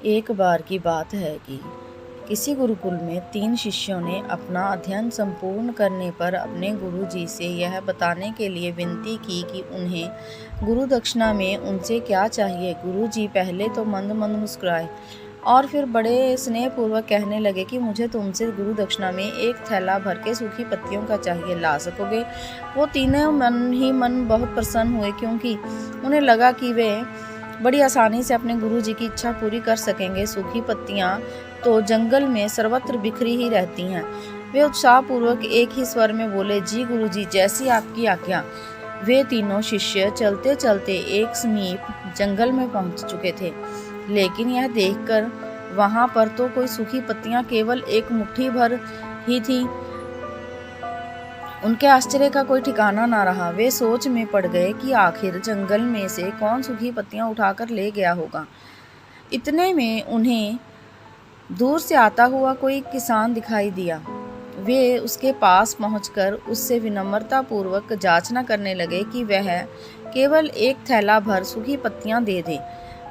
एक बार की बात है कि किसी गुरुकुल में 3 शिष्यों ने अपना अध्ययन संपूर्ण करने पर अपने गुरु जी से यह बताने के लिए विनती की कि उन्हें गुरु दक्षिणा में उनसे क्या चाहिए। गुरु जी पहले तो मंद मंद मुस्कुराए और फिर बड़े स्नेहपूर्वक कहने लगे कि मुझे तुमसे गुरु दक्षिणा में एक थैला भर के सूखी पत्तियों का चाहिए, ला सकोगे? वो तीनों मन ही मन बहुत प्रसन्न हुए, क्योंकि उन्हें लगा कि वे बड़ी आसानी से अपने गुरु जी की इच्छा पूरी कर सकेंगे। सूखी पत्तियां तो जंगल में सर्वत्र बिखरी ही रहती हैं। वे उत्साहपूर्वक एक ही स्वर में बोले, जी गुरु जी, जैसी आपकी आज्ञा। वे तीनों शिष्य चलते चलते एक समीप जंगल में पहुंच चुके थे, लेकिन यह देखकर वहां पर तो कोई सूखी पत्तियां केवल एक मुट्ठी भर ही थी। उनके आश्चर्य का कोई ठिकाना ना रहा। वे सोच में पड़ गए कि आखिर जंगल में से कौन सूखी पत्तियां उठाकर ले गया होगा। इतने में उन्हें दूर से आता हुआ कोई किसान दिखाई दिया। वे उसके पास पहुंचकर उससे विनम्रता पूर्वक जांचना करने लगे कि वह केवल एक थैला भर सूखी पत्तियां दे दे।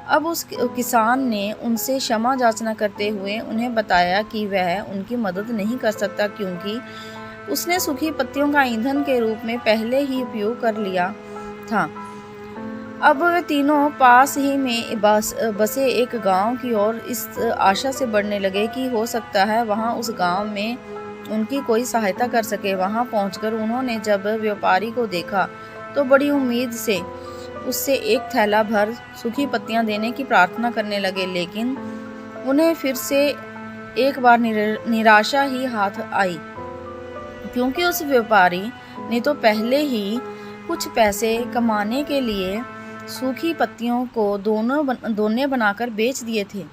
अब उस किसान ने उनसे क्षमा याचना करते हुए उन्हें बताया कि वह उनकी मदद नहीं कर सकता, क्योंकि उसने सूखी पत्तियों का ईंधन के रूप में पहले ही उपयोग कर लिया था। अब वे तीनों पास ही में बसे एक गांव की ओर इस आशा से बढ़ने लगे कि हो सकता है वहां उस गांव में उनकी कोई सहायता कर सके। वहां पहुंचकर उन्होंने जब व्यापारी को देखा तो बड़ी उम्मीद से उससे एक थैला भर सूखी पत्तियां देने की प्रार्थना करने लगे, लेकिन उन्हें फिर से एक बार निराशा ही हाथ आई, क्योंकि उस व्यापारी ने तो पहले ही कुछ पैसे कमाने के लिए सूखी पत्तियों को दोने बनाकर बेच दिए थे।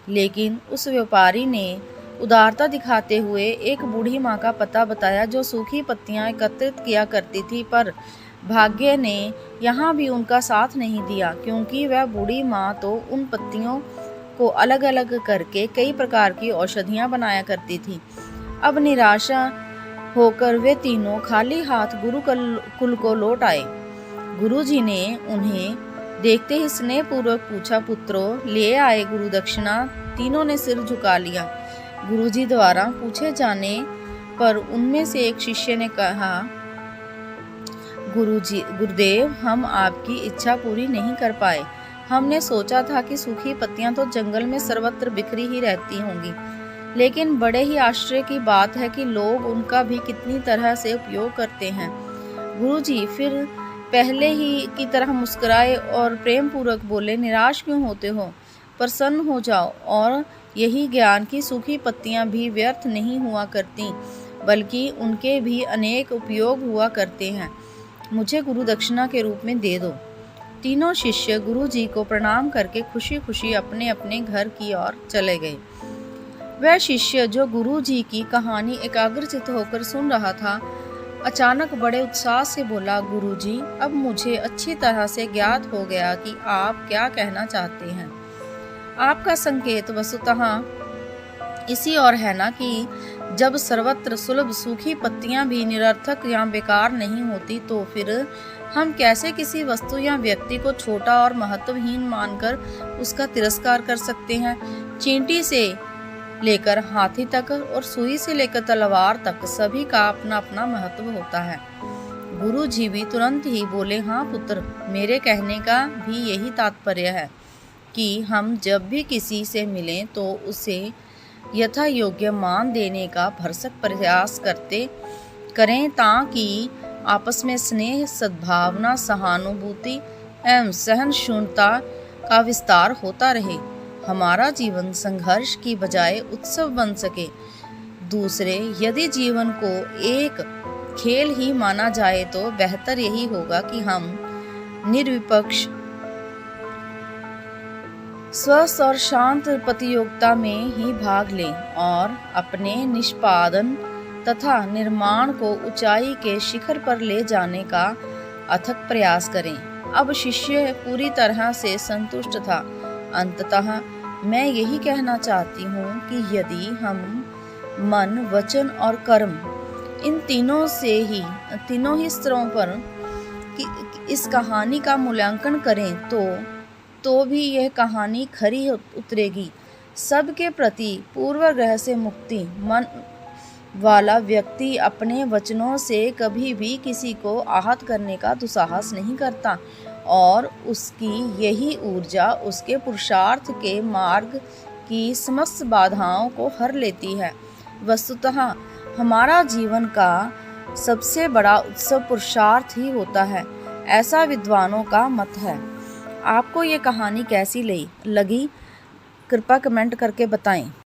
लेकिन उस व्यापारी ने उदारता दिखाते हुए एक बूढ़ी माँ का पता बताया जो सूखी पत्तियां एकत्रित किया करती थी, पर भाग्य ने यहाँ भी उनका साथ नहीं दिया, क्योंकि वह बूढ़ी माँ तो उन पत्तियों को अलग अलग करके कई प्रकार की औषधियाँ बनाया करती थी। अब निराशा होकर वे तीनों खाली हाथ गुरुकुल को लौट आए। गुरुजी ने उन्हें देखते ही स्नेहपूर्वक पूछा, पुत्रों, ले आए गुरु दक्षिणा? तीनों ने सिर झुका लिया। गुरुजी द्वारा पूछे जाने पर उनमें से एक शिष्य ने कहा, गुरुदेव, हम आपकी इच्छा पूरी नहीं कर पाए। हमने सोचा था कि सूखी पत्तियां तो जंगल में सर्वत्र बिखरी ही रहती होंगी, लेकिन बड़े ही आश्चर्य की बात है कि लोग उनका भी कितनी तरह से उपयोग करते हैं। गुरुजी फिर पहले ही की तरह मुस्कुराए और प्रेम पूर्वक बोले, निराश क्यों होते हो? प्रसन्न हो जाओ और यही ज्ञान की सूखी पत्तियां भी व्यर्थ नहीं हुआ करती, बल्कि उनके भी अनेक उपयोग हुआ करते हैं। मुझे गुरु दक्षिणा के रूप में दे दो। तीनों शिष्य गुरु जी को प्रणाम करके खुशी खुशी अपने अपने घर की ओर चले गए। वह शिष्य जो गुरु जी की कहानी एकाग्रचित्त होकर सुन रहा था, अचानक बड़े उत्साह से बोला, गुरु जी, अब मुझे अच्छी तरह से ज्ञात हो गया कि आप क्या कहना चाहते हैं। आपका संकेत वस्तुतः इसी और है ना कि जब सर्वत्र सुलभ सूखी पत्तियां भी निरर्थक या बेकार नहीं होती, तो फिर हम कैसे किसी वस्तु या व्यक्ति को छोटा और महत्वहीन मानकर उसका तिरस्कार कर सकते हैं। चींटी से लेकर हाथी तक और सुई से लेकर तलवार तक सभी का अपना अपना महत्व होता है। गुरु जी भी तुरंत ही बोले, हाँ पुत्र, मेरे कहने का भी यही तात्पर्य है कि हम जब भी किसी से मिलें तो उसे यथा योग्य मान देने का भरसक प्रयास करें, ताकि आपस में स्नेह, सद्भावना, सहानुभूति एवं सहनशीलता का विस्तार होता रहे। हमारा जीवन संघर्ष की बजाय उत्सव बन सके। दूसरे, यदि जीवन को एक खेल ही माना जाए तो बेहतर यही होगा कि हम निर्विपक्ष, स्वस्थ और शांत प्रतियोगिता में ही भाग लें और अपने निष्पादन तथा निर्माण को ऊंचाई के शिखर पर ले जाने का अथक प्रयास करें। अब शिष्य पूरी तरह से संतुष्ट था। अंततः मैं यही कहना चाहती हूँ कि यदि हम मन, वचन और कर्म, इन तीनों ही स्तरों पर इस कहानी का मूल्यांकन करें तो तो भी यह कहानी खरी उतरेगी। सबके प्रति पूर्वग्रह से मुक्ति मन वाला व्यक्ति अपने वचनों से कभी भी किसी को आहत करने का दुस्साहस नहीं करता और उसकी यही ऊर्जा उसके पुरुषार्थ के मार्ग की समस्त बाधाओं को हर लेती है। वस्तुतः हमारा जीवन का सबसे बड़ा उत्सव पुरुषार्थ ही होता है, ऐसा विद्वानों का मत है। आपको ये कहानी कैसी लगी कृपया कमेंट करके बताएं।